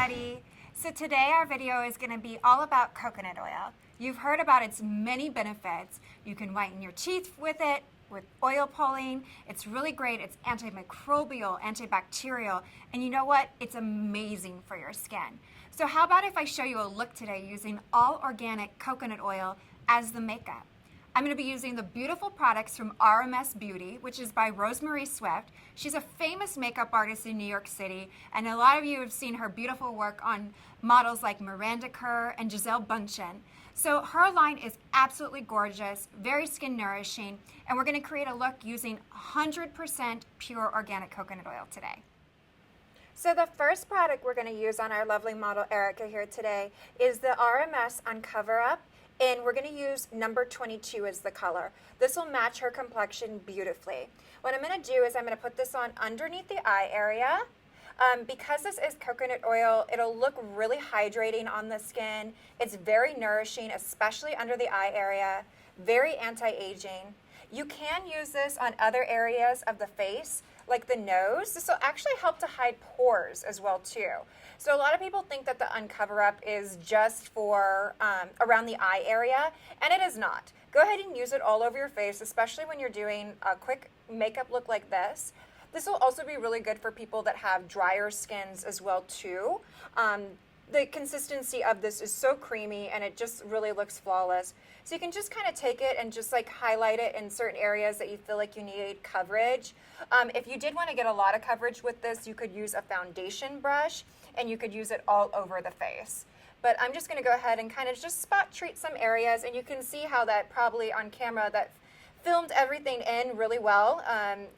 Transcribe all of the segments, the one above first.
everybody. So today our video is going to be all about coconut oil. You've heard about its many benefits. You can whiten your teeth with it, with oil pulling. It's really great. It's antimicrobial, antibacterial, and you know what? It's amazing for your skin. So how about if I show you a look today using all organic coconut oil as the makeup? I'm going to be using the beautiful products from RMS Beauty, which is by Rosemary Swift. She's a famous makeup artist in New York City, and a lot of you have seen her beautiful work on models like Miranda Kerr and Gisele Bündchen. So her line is absolutely gorgeous, very skin nourishing, and we're going to create a look using 100% pure organic coconut oil today. So the first product we're going to use on our lovely model Erica here today is the RMS Uncover Up. And we're going to use number 22 as the color. This will match her complexion beautifully. What I'm going to do is I'm going to put this on underneath the eye area. Because this is coconut oil, it'll look really hydrating on the skin. It's very nourishing, especially under the eye area. Very anti-aging. You can use this on other areas of the face, like the nose. This will actually help to hide pores as well too. So a lot of people think that the Uncover Up is just for around the eye area, and it is not. Go ahead and use it all over your face, especially when you're doing a quick makeup look like this. This will also be really good for people that have drier skins as well too. The consistency of this is so creamy and it just really looks flawless. So you can just kind of take it and just like highlight it in certain areas that you feel like you need coverage. If you did want to get a lot of coverage with this, you could use a foundation brush and you could use it all over the face. But I'm just going to go ahead and kind of just spot treat some areas, and you can see how that probably on camera that filmed everything in really well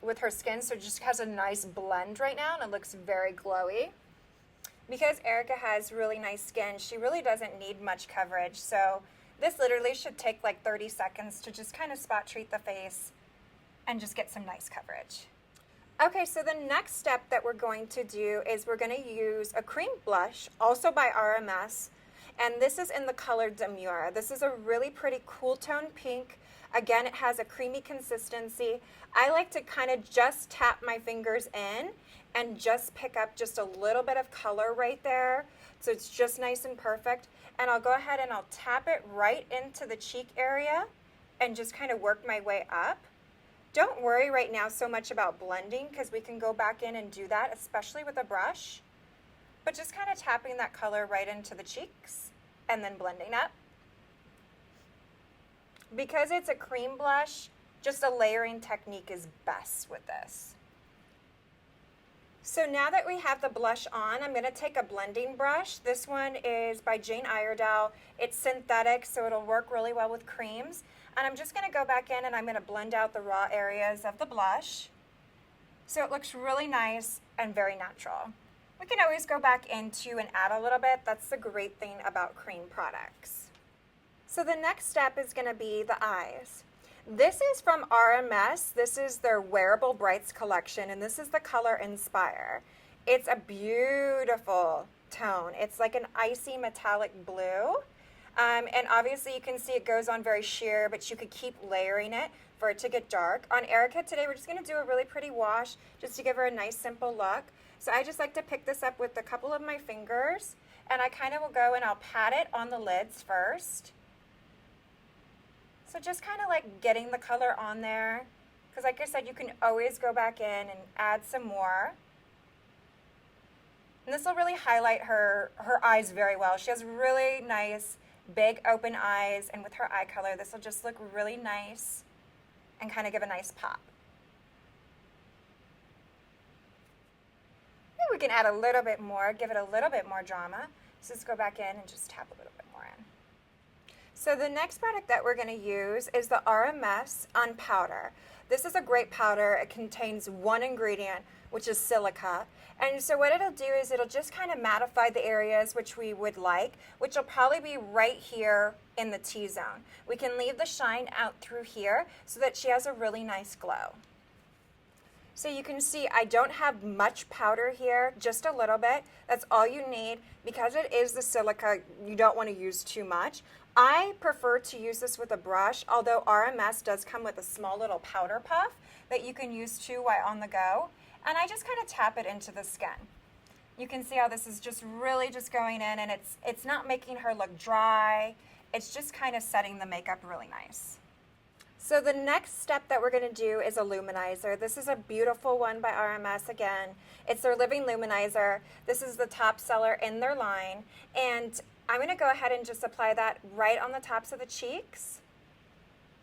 with her skin, so it just has a nice blend right now and it looks very glowy. Because Erica has really nice skin, she really doesn't need much coverage, so this literally should take like 30 seconds to just kind of spot treat the face and just get some nice coverage. Okay, so the next step that we're going to do is we're going to use a cream blush, also by RMS, and this is in the color Demure. This is a really pretty cool tone pink. Again, it has a creamy consistency. I like to kind of just tap my fingers in and just pick up just a little bit of color right there. So it's just nice and perfect. And I'll go ahead and I'll tap it right into the cheek area and just kind of work my way up. Don't worry right now so much about blending because we can go back in and do that, especially with a brush. But just kind of tapping that color right into the cheeks and then blending up. Because it's a cream blush, just a layering technique is best with this. So now that we have the blush on, I'm going to take a blending brush. This one is by Jane Iredale. It's synthetic, so it'll work really well with creams. And I'm just going to go back in and I'm going to blend out the raw areas of the blush. So it looks really nice and very natural. We can always go back into and add a little bit. That's the great thing about cream products. So the next step is going to be the eyes. This is from RMS. This is their Wearable Brights collection, and this is the color Inspire. It's a beautiful tone. It's like an icy metallic blue. And obviously you can see it goes on very sheer, but you could keep layering it for it to get dark. On Erica today, we're just going to do a really pretty wash just to give her a nice simple look. So I just like to pick this up with a couple of my fingers, and I kind of will go and I'll pat it on the lids first. So just kind of like getting the color on there, because like I said, you can always go back in and add some more. And this will really highlight her eyes very well. She has really nice, big open eyes, and with her eye color, this will just look really nice and kind of give a nice pop. Maybe we can add a little bit more, give it a little bit more drama. So just go back in and just tap a little bit more in. So the next product that we're going to use is the RMS Unpowder. This is a great powder. It contains one ingredient, which is silica. And so what it'll do is it'll just kind of mattify the areas which we would like, which will probably be right here in the T-zone. We can leave the shine out through here so that she has a really nice glow. So you can see I don't have much powder here, just a little bit. That's all you need. Because it is the silica, you don't want to use too much. I prefer to use this with a brush, although RMS does come with a small little powder puff that you can use too while on the go. And I just kind of tap it into the skin. You can see how this is just really just going in, and it's not making her look dry. It's just kind of setting the makeup really nice. So the next step that we're going to do is a luminizer. This is a beautiful one by RMS again. It's their Living Luminizer. This is the top seller in their line. And I'm going to go ahead and just apply that right on the tops of the cheeks.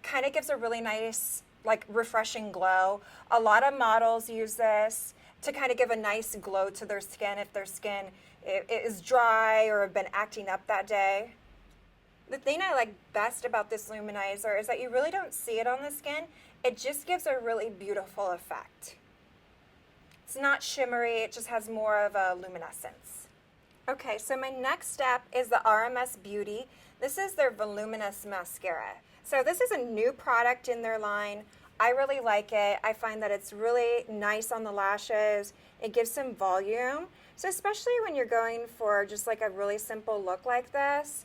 Kind of gives a really nice, like, refreshing glow. A lot of models use this to kind of give a nice glow to their skin if their skin is dry or have been acting up that day. The thing I like best about this luminizer is that you really don't see it on the skin. It just gives a really beautiful effect. It's not shimmery, it just has more of a luminescence. Okay, so my next step is the RMS Beauty. This is their Voluminous Mascara. So this is a new product in their line. I really like it. I find that it's really nice on the lashes. It gives some volume. So especially when you're going for just like a really simple look like this,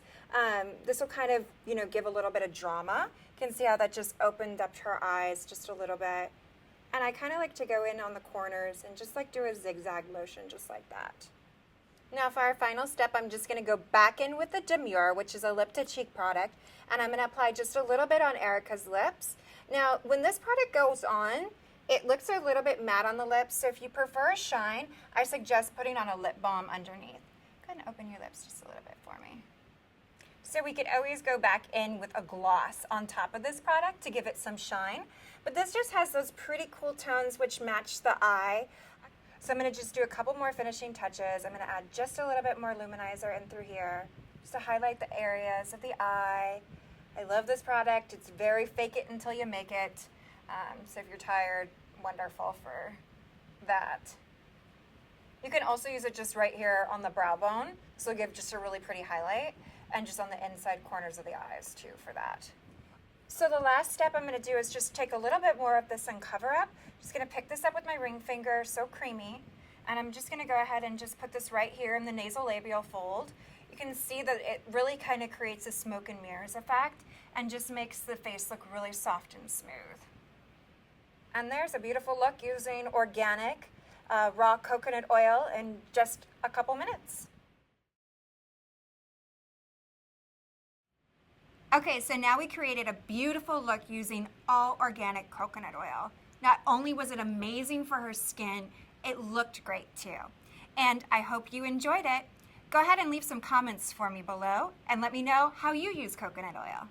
this will kind of, give a little bit of drama. You can see how that just opened up her eyes just a little bit. And I kind of like to go in on the corners and just like do a zigzag motion just like that. Now for our final step, I'm just going to go back in with the Demure, which is a lip to cheek product, and I'm going to apply just a little bit on Erica's lips. Now when this product goes on, it looks a little bit matte on the lips, so if you prefer a shine, I suggest putting on a lip balm underneath. Go ahead and open your lips just a little bit for me. So we could always go back in with a gloss on top of this product to give it some shine. But this just has those pretty cool tones which match the eye. So I'm going to just do a couple more finishing touches. I'm going to add just a little bit more luminizer in through here just to highlight the areas of the eye. I love this product. It's very fake it until you make it. So if you're tired, wonderful for that. You can also use it just right here on the brow bone. So it'll give just a really pretty highlight. And just on the inside corners of the eyes too for that. So the last step I'm going to do is just take a little bit more of this and cover up. Just going to pick this up with my ring finger, so creamy. And I'm just going to go ahead and just put this right here in the nasolabial fold. You can see that it really kind of creates a smoke and mirrors effect and just makes the face look really soft and smooth. And there's a beautiful look using organic raw coconut oil in just a couple minutes. Okay, so now we created a beautiful look using all organic coconut oil. Not only was it amazing for her skin, it looked great too. And I hope you enjoyed it. Go ahead and leave some comments for me below and let me know how you use coconut oil.